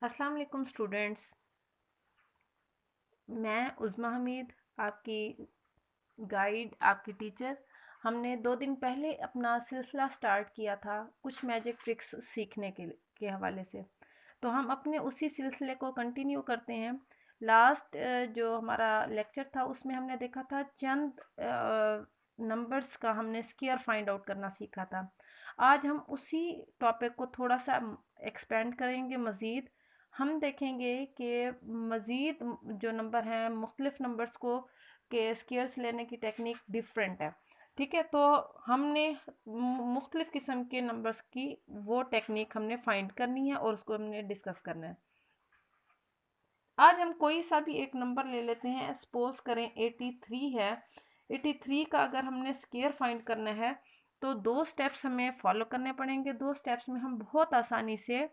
अस्सलाम वालेकुम स्टूडेंट्स। मैं उज़्मा हमीद, आपकी गाइड, आपकी टीचर। हमने 2 दिन पहले अपना सिलसिला स्टार्ट किया था कुछ मैजिक ट्रिक्स सीखने के हवाले से। तो हम अपने उसी सिलसिले को कंटिन्यू करते हैं। लास्ट जो हमारा लेक्चर था उसमें हमने देखा था चंद नंबर्स का हमने स्क्वायर फाइंड आउट करना सीखा था। आज हम उसी टॉपिक को थोड़ा सा एक्सपेंड करेंगे मज़ीद। हम देखेंगे कि मज़ीद जो नंबर हैं मुख्तलिफ नंबर्स को के स्क्वायर्स लेने की टेक्निक डिफरेंट है। ठीक है, तो हमने मुख्तलिफ किस्म के नंबर्स की वो टेक्निक हमने फाइंड करनी है और उसको हमने डिस्कस करना है। आज हम कोई सा भी एक नंबर ले लेते हैं। सपोज करें 83 है। 83 का अगर हमने स्क्वायर फाइंड करना है तो 2 स्टेप्स हमें फॉलो करने पड़ेंगे। 2 स्टेप्स में हम बहुत आसानी से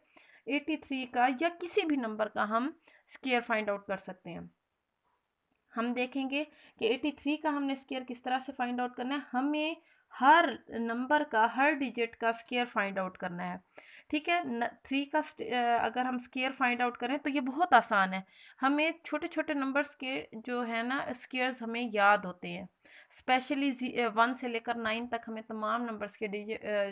83 का या किसी भी नंबर का हम स्क्वायर फाइंड आउट कर सकते हैं। हम देखेंगे कि 83 का हमने स्क्वायर किस तरह से फाइंड आउट करना है। हमें हर नंबर का, हर डिजिट का स्क्वायर फाइंड आउट करना है। ठीक है, 3 का अगर हम स्क्वायर फाइंड आउट करें तो ये बहुत आसान है। हमें छोटे छोटे नंबर्स के जो है ना स्क्वायर्स हमें याद होते हैं। स्पेशली 1 से लेकर 9 तक हमें तमाम नंबर्स के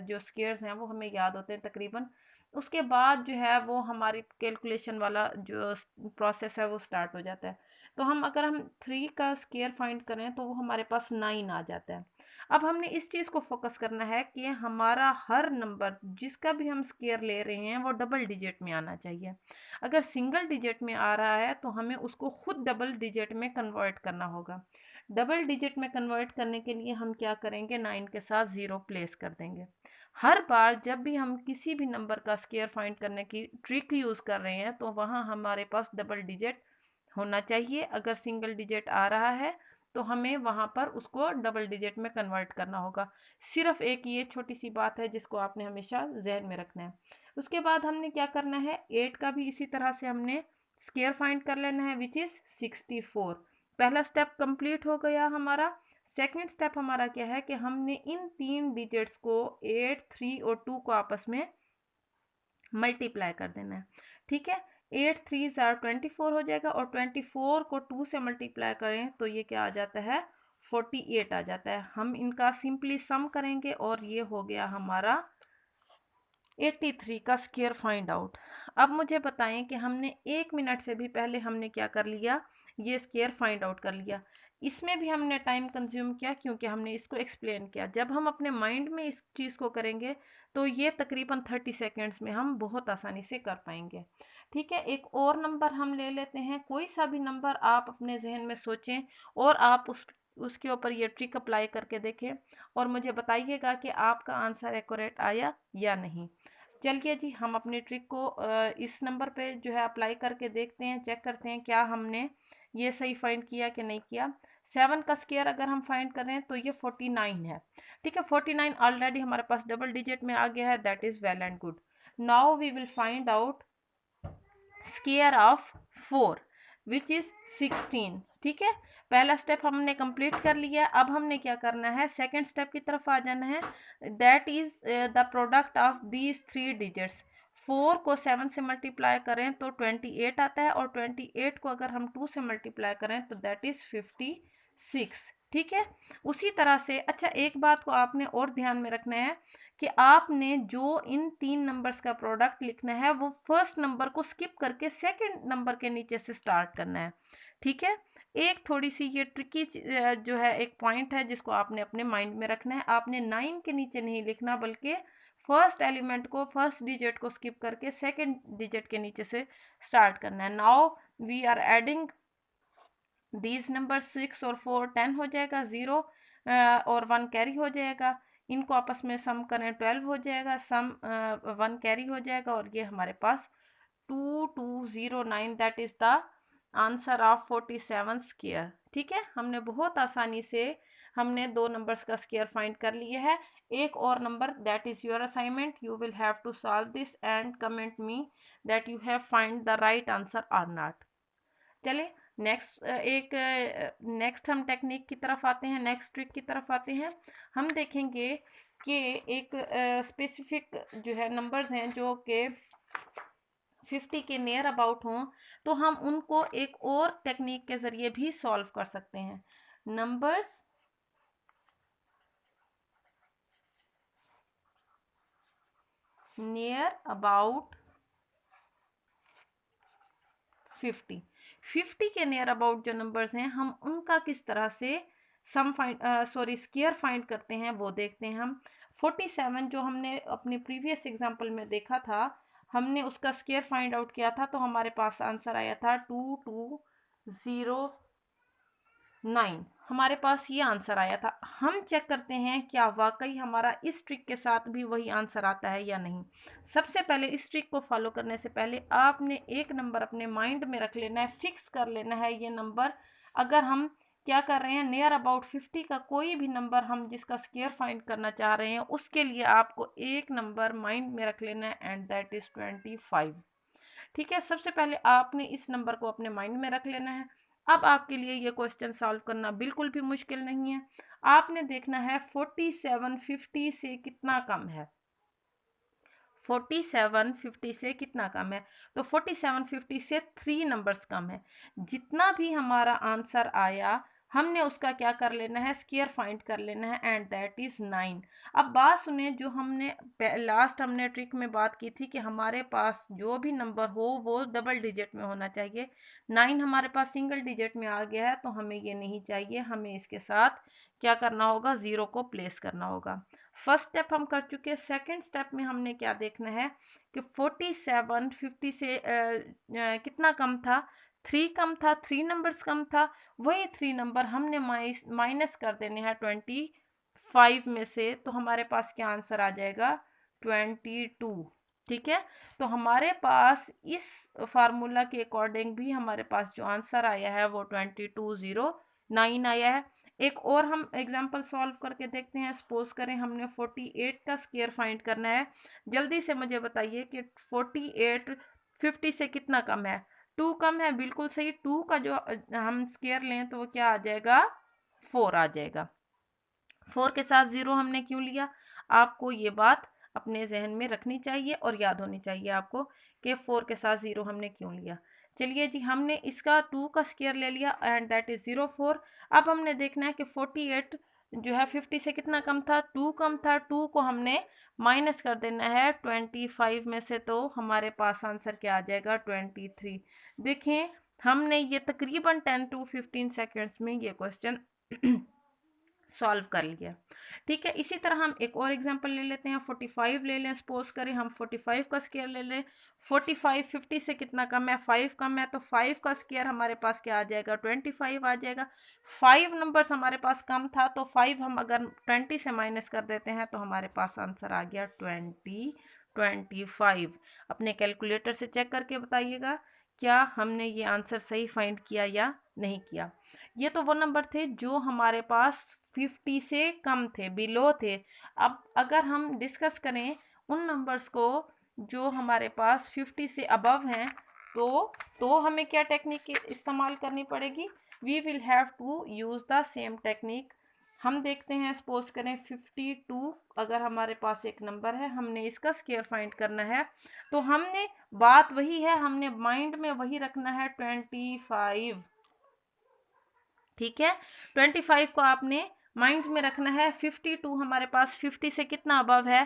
जो स्क्वायर्स हैं वो हमें याद होते हैं तकरीबन। उसके बाद जो है वो हमारी कैलकुलेशन वाला जो प्रोसेस है वो स्टार्ट हो जाता है। तो अगर हम 3 का स्क्वायर फाइंड करें तो वो हमारे पास 9 आ जाता है। अब हमने इस चीज़ को फोकस करना है कि हमारा हर नंबर जिसका भी हम स्क्वायर ले रहे हैं वो डबल डिजिट में आना चाहिए। अगर सिंगल डिजिट में आ रहा है तो हमें उसको खुद डबल डिजिट में कन्वर्ट करना होगा। डबल डिजिट में कन्वर्ट करने के लिए हम क्या करेंगे, 9 के साथ 0 प्लेस कर देंगे। हर बार जब भी हम किसी भी नंबर का स्क्वायर फाइंड करने की ट्रिक यूज़ कर रहे हैं तो वहाँ हमारे पास डबल डिजिट होना चाहिए। अगर सिंगल डिजिट आ रहा है तो हमें वहाँ पर उसको डबल डिजिट में कन्वर्ट करना होगा। सिर्फ एक ये छोटी सी बात है जिसको आपने हमेशा जहन में रखना है। उसके बाद हमने क्या करना है, 8 का भी इसी तरह से हमने स्क्वायर फाइंड कर लेना है विच इज़ 64। पहला स्टेप कंप्लीट हो गया हमारा। सेकंड स्टेप हमारा क्या है कि हमने इन 3 डिजिट्स को 8, 3 और 2 को आपस में मल्टीप्लाई कर देना है। ठीक है, 8 3 ज़ार 24 हो जाएगा और 24 को 2 से मल्टीप्लाई करें तो ये क्या आ जाता है, 48 आ जाता है। हम इनका सिंपली सम करेंगे और ये हो गया हमारा 83 का स्क्वायर फाइंड आउट। अब मुझे बताएं कि हमने 1 मिनट से भी पहले हमने क्या कर लिया, ये स्क्वायर फाइंड आउट कर लिया। इसमें भी हमने टाइम कंज्यूम किया क्योंकि हमने इसको एक्सप्लेन किया। जब हम अपने माइंड में इस चीज़ को करेंगे तो ये तकरीबन 30 सेकेंड्स में हम बहुत आसानी से कर पाएंगे। ठीक है, एक और नंबर हम ले लेते हैं। कोई सा भी नंबर आप अपने जहन में सोचें और आप उसके ऊपर ये ट्रिक अप्लाई करके देखें और मुझे बताइएगा कि आपका आंसर एक्यूरेट आया या नहीं। चलिए जी, हम अपनी ट्रिक को इस नंबर पे जो है अप्लाई करके देखते हैं, चेक करते हैं क्या हमने ये सही फाइंड किया कि नहीं किया। 7 का स्क्वायर अगर हम फाइंड कर रहे हैं तो ये 49 है। ठीक है, 49 ऑलरेडी हमारे पास डबल डिजिट में आ गया है, that is well and good. Now we will find out square of 4 which is 16। ठीक है, पहला स्टेप हमने कंप्लीट कर लिया। अब हमने क्या करना है, सेकंड स्टेप की तरफ आ जाना है। That is the product of these 3 digits. 4 को 7 से मल्टीप्लाई करें तो 28 आता है और 28 को अगर हम 2 से मल्टीप्लाई करें तो दैट इज 56। ठीक है, उसी तरह से अच्छा एक बात को आपने और ध्यान में रखना है कि आपने जो इन 3 नंबर्स का प्रोडक्ट लिखना है वो फर्स्ट नंबर को स्किप करके सेकंड नंबर के नीचे से स्टार्ट करना है। ठीक है, एक थोड़ी सी ये ट्रिकी जो है एक पॉइंट है जिसको आपने अपने माइंड में रखना है। आपने 9 के नीचे नहीं लिखना बल्कि फर्स्ट एलिमेंट को, फर्स्ट डिजिट को स्किप करके सेकंड डिजिट के नीचे से स्टार्ट करना है। Now we are adding these number 6 और 4, 10 हो जाएगा, 0 और 1 कैरी हो जाएगा। इनको आपस में सम करें 12 हो जाएगा, सम 1 कैरी हो जाएगा और ये हमारे पास 2209 that is the answer of 47 square. ठीक है, हमने बहुत आसानी से हमने 2 नंबर्स का स्क्वायर फाइंड कर लिया है। एक और number, that is your assignment, you will have to solve this and comment me that you have find the right answer और नॉट। चले नेक्स्ट हम टेक्निक की तरफ आते हैं, नेक्स्ट ट्रिक की तरफ आते हैं। हम देखेंगे कि एक स्पेसिफिक जो है नंबर्स हैं जो कि 50 के नियर अबाउट हों तो हम उनको एक और टेक्निक के ज़रिए भी सॉल्व कर सकते हैं। नंबर्स नियर अबाउट 50 के नियर अबाउट जो नंबर्स हैं हम उनका किस तरह से स्क्वायर फाइंड करते हैं वो देखते हैं हम। 47 जो हमने अपने प्रीवियस एग्जांपल में देखा था, हमने उसका स्क्वायर फाइंड आउट किया था तो हमारे पास आंसर आया था 2209। हमारे पास ये आंसर आया था। हम चेक करते हैं क्या वाकई हमारा इस ट्रिक के साथ भी वही आंसर आता है या नहीं। सबसे पहले इस ट्रिक को फॉलो करने से पहले आपने एक नंबर अपने माइंड में रख लेना है, फिक्स कर लेना है ये नंबर। अगर हम क्या कर रहे हैं, नियर अबाउट 50 का कोई भी नंबर हम जिसका स्क्वायर फाइंड करना चाह रहे हैं उसके लिए आपको एक नंबर माइंड में रख लेना है एंड दैट इज 25। ठीक है, सबसे पहले आपने इस नंबर को अपने माइंड में रख लेना है। अब आपके लिए ये क्वेश्चन सॉल्व करना बिल्कुल भी मुश्किल नहीं है। आपने देखना है 47 50 से कितना कम है। 47 50 से कितना कम है, तो 47 50 से 3 नंबर्स कम है। जितना भी हमारा आंसर आया हमने उसका क्या कर लेना है, स्क्वायर फाइंड कर लेना है एंड दैट इज 9। अब बात सुने, जो हमने लास्ट हमने ट्रिक में बात की थी कि हमारे पास जो भी नंबर हो वो डबल डिजिट में होना चाहिए। 9 हमारे पास सिंगल डिजिट में आ गया है तो हमें ये नहीं चाहिए, हमें इसके साथ क्या करना होगा, ज़ीरो को प्लेस करना होगा। फर्स्ट स्टेप हम कर चुके हैं। सेकंड स्टेप में हमने क्या देखना है कि 47 50 से कितना कम था, 3 कम था, 3 नंबर्स कम था। वही 3 नंबर हमने माइनस कर देने हैं 25 में से, तो हमारे पास क्या आंसर आ जाएगा, 22। ठीक है, तो हमारे पास इस फार्मूला के अकॉर्डिंग भी हमारे पास जो आंसर आया है वो 2209 आया है। एक और हम एग्जांपल सॉल्व करके देखते हैं। सपोज करें हमने 48 का स्क्वायर फाइंड करना है। जल्दी से मुझे बताइए कि 48 50 से कितना कम है, 2 कम है, बिल्कुल सही। 2 का जो हम स्क्वायर लें तो वो क्या आ जाएगा, 4 आ जाएगा। 4 के साथ 0 हमने क्यों लिया, आपको ये बात अपने जहन में रखनी चाहिए और याद होनी चाहिए आपको कि 4 के साथ 0 हमने क्यों लिया। चलिए जी, हमने इसका 2 का स्क्वायर ले लिया एंड दैट इज 04। अब हमने देखना है कि 48 जो है 50 से कितना कम था, 2 कम था। 2 को हमने माइनस कर देना है 25 में से, तो हमारे पास आंसर क्या आ जाएगा, 23। देखें, हमने ये तकरीबन 10 to 15 सेकेंड्स में ये क्वेश्चन सॉल्व कर लिया। ठीक है, इसी तरह हम एक और एग्जांपल ले लेते हैं। 45 ले लें, सपोज करें हम 45 का स्क्वायर ले लें। 45 50 से कितना कम है, 5 कम है, तो 5 का स्क्वायर हमारे पास क्या आ जाएगा, 25 आ जाएगा। 5 नंबर्स हमारे पास कम था तो 5 हम अगर 20 से माइनस कर देते हैं तो हमारे पास आंसर आ गया 25। अपने कैलकुलेटर से चेक करके बताइएगा क्या हमने ये आंसर सही फाइंड किया या नहीं किया। ये तो वो नंबर थे जो हमारे पास 50 से कम थे, बिलो थे। अब अगर हम डिस्कस करें उन नंबर्स को जो हमारे पास 50 से अबव हैं, तो हमें क्या टेक्निक इस्तेमाल करनी पड़ेगी, we will have to use the same technique. हम देखते हैं, सपोज करें 52 अगर हमारे पास एक नंबर है, हमने इसका स्क्वायर फाइंड करना है, तो हमने बात वही है, हमने माइंड में वही रखना है 25। ठीक है, 25 को आपने माइंड में रखना है। 52 हमारे पास 50 से कितना अबव है,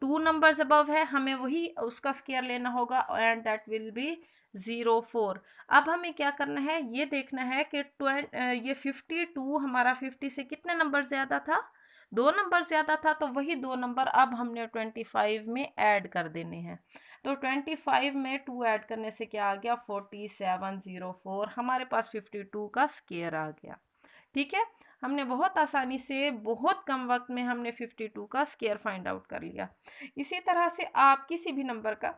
2 नंबर्स अबव है, हमें वही उसका स्क्वायर लेना होगा एंड दैट विल बी 04। अब हमें क्या करना है, ये देखना है कि ये 52 हमारा 50 से कितने नंबर ज़्यादा था, 2 नंबर ज़्यादा था, तो वही 2 नंबर अब हमने 25 में ऐड कर देने हैं। तो 25 में 2 ऐड करने से क्या आ गया, 4704। हमारे पास 52 का स्क्वायर आ गया। ठीक है, हमने बहुत आसानी से बहुत कम वक्त में हमने 52 का स्क्वायर फाइंड आउट कर लिया। इसी तरह से आप किसी भी नंबर का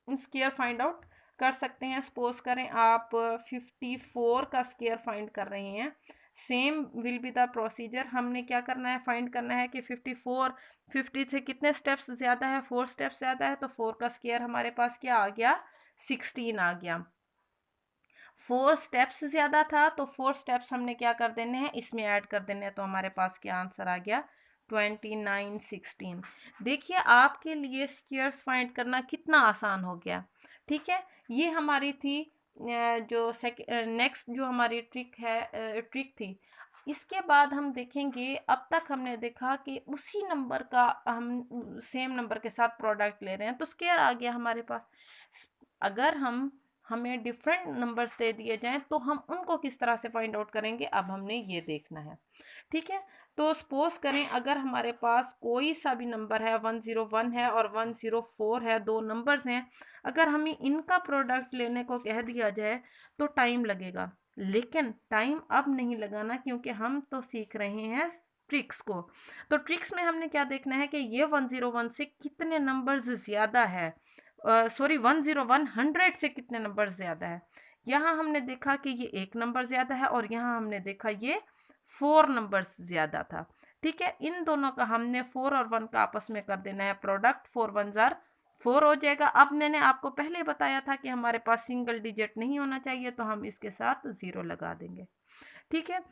स्क्वायर फाइंड आउट कर सकते हैं। सपोज करें आप 54 का स्क्वायर फाइंड कर रहे हैं, same will be the procedure. हमने क्या करना है, फाइंड करना है कि 54 50 से कितने स्टेप्स ज़्यादा है, 4 स्टेप्स ज़्यादा है, तो 4 का स्क्वायर हमारे पास क्या आ गया, 16 आ गया। 4 स्टेप्स ज़्यादा था तो 4 स्टेप्स हमने क्या कर देने हैं, इसमें ऐड कर देने हैं, तो हमारे पास क्या आंसर आ गया, 29 16। देखिए आपके लिए स्क्वायर्स फाइंड करना कितना आसान हो गया। ठीक है, ये हमारी थी जो नेक्स्ट जो हमारी ट्रिक थी। इसके बाद हम देखेंगे, अब तक हमने देखा कि उसी नंबर का हम सेम नंबर के साथ प्रोडक्ट ले रहे हैं तो स्क्वायर आ गया हमारे पास। अगर हमें डिफरेंट नंबर्स दे दिए जाएं तो हम उनको किस तरह से फाइंड आउट करेंगे, अब हमने ये देखना है। ठीक है, तो सपोज करें अगर हमारे पास कोई सा भी नंबर है, 101 है और 104 है, दो नंबर्स हैं, अगर हमें इनका प्रोडक्ट लेने को कह दिया जाए तो टाइम लगेगा, लेकिन टाइम अब नहीं लगाना क्योंकि हम तो सीख रहे हैं ट्रिक्स को। तो ट्रिक्स में हमने क्या देखना है कि ये 101 से कितने नंबर्स ज़्यादा है, सॉरी 101 100 से कितने नंबर ज़्यादा है। यहाँ हमने देखा कि ये एक नंबर ज़्यादा है और यहाँ हमने देखा ये 4 नंबर्स ज़्यादा था। ठीक है, इन दोनों का हमने 4 और 1 का आपस में कर देना है प्रोडक्ट, 4 1 जार 4 हो जाएगा। अब मैंने आपको पहले बताया था कि हमारे पास सिंगल डिजिट नहीं होना चाहिए तो हम इसके साथ 0 लगा देंगे। ठीक है,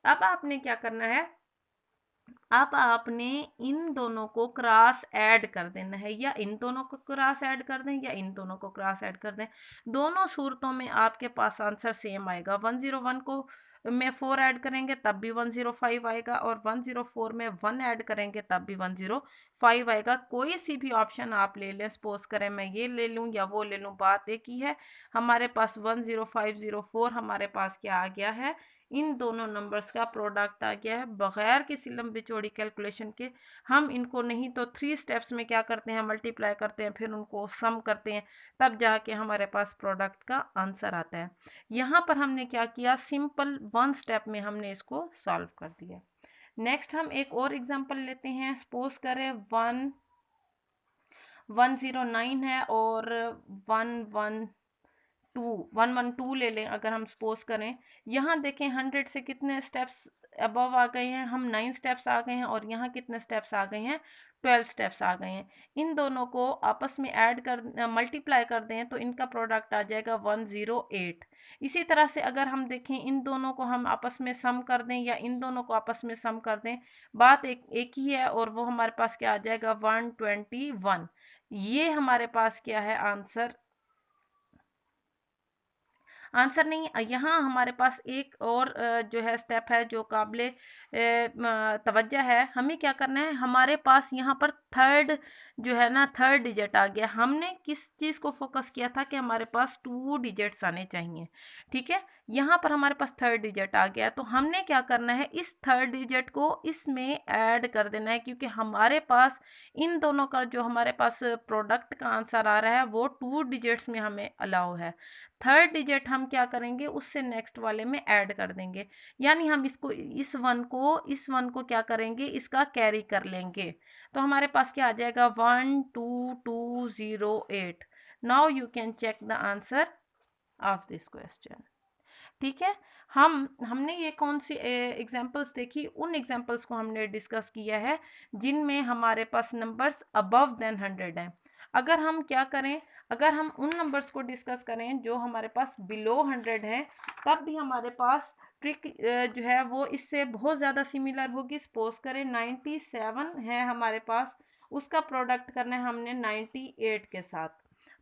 अब आपने क्या करना है, अब आपने इन दोनों को क्रॉस ऐड कर देना है, या इन दोनों को क्रॉस ऐड कर दें या इन दोनों को क्रॉस ऐड कर दें। दोनों सूरतों में आपके पास आंसर सेम आएगा। 101 को में 4 ऐड करेंगे तब भी 105 आएगा और 104 में 1 ऐड करेंगे तब भी 105 आएगा। कोई सी भी ऑप्शन आप ले लें, सपोज करें मैं ये ले लूँ या वो ले लूँ, बात एक ही है। हमारे पास 10504 हमारे पास क्या आ गया है, इन दोनों नंबर्स का प्रोडक्ट आ गया है बगैर किसी लंबी चौड़ी कैलकुलेशन के। हम इनको नहीं तो 3 स्टेप्स में क्या करते हैं, मल्टीप्लाई करते हैं, फिर उनको सम करते हैं, तब जाके हमारे पास प्रोडक्ट का आंसर आता है। यहाँ पर हमने क्या किया, सिंपल 1 स्टेप में हमने इसको सॉल्व कर दिया। नेक्स्ट हम एक और एग्जांपल लेते हैं। सपोज करें 109 है और 112 ले लें अगर हम सपोज करें। यहाँ देखें 100 से कितने स्टेप्स अबव आ गए हैं, हम 9 स्टेप्स आ गए हैं और यहाँ कितने स्टेप्स आ गए हैं, 12 स्टेप्स आ गए हैं। इन दोनों को आपस में ऐड कर मल्टीप्लाई कर दें तो इनका प्रोडक्ट आ जाएगा 108। इसी तरह से अगर हम देखें इन दोनों को हम आपस में सम कर दें या इन दोनों को आपस में सम कर दें, बात एक ही है और वो हमारे पास क्या आ जाएगा, 121। ये हमारे पास क्या है, आंसर नहीं। यहाँ हमारे पास एक और जो है स्टेप है जो काबिले तवज्जो है। हमें क्या करना है, हमारे पास यहाँ पर थर्ड जो है ना, थर्ड डिजिट आ गया। हमने किस चीज़ को फोकस किया था कि हमारे पास 2 डिजिट्स आने चाहिए। ठीक है, यहाँ पर हमारे पास थर्ड डिजिट आ गया तो हमने क्या करना है, इस थर्ड डिजिट को इसमें ऐड कर देना है क्योंकि हमारे पास इन दोनों का जो हमारे पास प्रोडक्ट का आंसर आ रहा है वो 2 डिजिट्स में हमें अलाउ है। थर्ड डिजिट हम क्या करेंगे, उससे नेक्स्ट वाले में ऐड कर देंगे, यानी हम इसको इस वन को क्या करेंगे, इसका कैरी कर लेंगे। तो हमारे पास क्या आ जाएगा, 12208। Now you can check the answer of this question. ठीक है, हमने ये कौन सी एग्जांपल्स देखी, उन एग्जांपल्स को हमने डिस्कस किया है जिनमें हमारे पास नंबर्स अबव देन 100 हैं। अगर हम क्या करें, अगर हम उन नंबर्स को डिस्कस करें जो हमारे पास बिलो 100 हैं, तब भी हमारे पास ट्रिक जो है वो इससे बहुत ज़्यादा सिमिलर होगी। सपोज करें 97 है हमारे पास, उसका प्रोडक्ट करना है हमने 98 के साथ।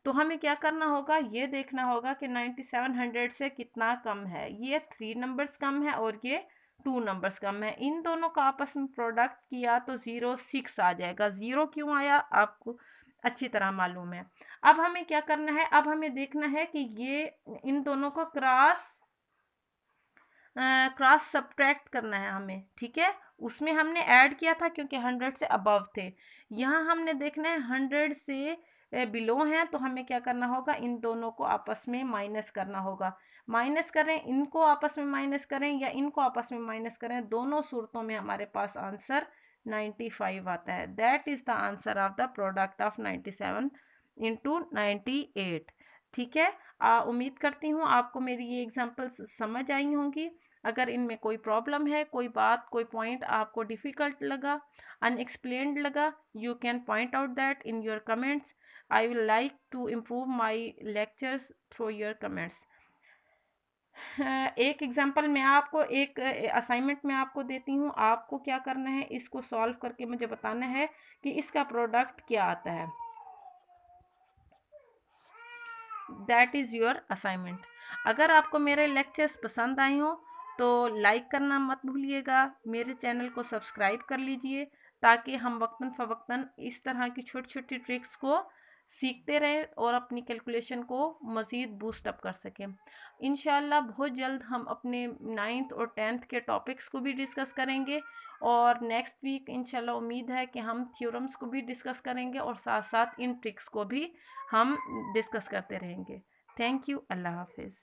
तो हमें क्या करना होगा, ये देखना होगा कि 9700 से कितना कम है। ये 3 नंबर्स कम है और ये 2 नंबर्स कम है। इन दोनों का आपस में प्रोडक्ट किया तो 06 आ जाएगा। 0 क्यों आया आपको अच्छी तरह मालूम है। अब हमें क्या करना है, अब हमें देखना है कि ये इन दोनों को क्रॉस सब्ट्रैक्ट करना है हमें। ठीक है, उसमें हमने ऐड किया था क्योंकि 100 से अबव थे। यहाँ हमने देखना है 100 से बिलो हैं तो हमें क्या करना होगा, इन दोनों को आपस में माइनस करना होगा। माइनस करें, इनको आपस में माइनस करें या इनको आपस में माइनस करें, दोनों सूरतों में हमारे पास आंसर 95 आता है। That is the answer of the product of 97 into 98। ठीक है, उम्मीद करती हूँ आपको मेरी ये एग्जांपल्स समझ आई होंगी। अगर इनमें कोई प्रॉब्लम है, कोई बात, कोई पॉइंट आपको डिफ़िकल्ट लगा, अनएक्सप्लेन्ड लगा, you can point out that in your comments. I will like to improve my lectures through your comments. एक एग्जांपल मैं आपको, एक असाइनमेंट मैं आपको देती हूँ। आपको क्या करना है, इसको सॉल्व करके मुझे बताना है कि इसका प्रोडक्ट क्या आता है। That is your assignment. अगर आपको मेरे लेक्चर्स पसंद आए हों तो लाइक करना मत भूलिएगा, मेरे चैनल को सब्सक्राइब कर लीजिए ताकि हम वक्तन फ़वक्तन इस तरह की छोटी छोटी ट्रिक्स को सीखते रहें और अपनी कैलकुलेशन को मज़ीद बूस्ट अप कर सकें। इंशाल्लाह बहुत जल्द हम अपने 9th और 10th के टॉपिक्स को भी डिस्कस करेंगे और नेक्स्ट वीक इंशाल्लाह उम्मीद है कि हम थ्योरम्स को भी डिस्कस करेंगे और साथ साथ इन ट्रिक्स को भी हम डिस्कस करते रहेंगे। Thank you. अल्लाह हाफिज़।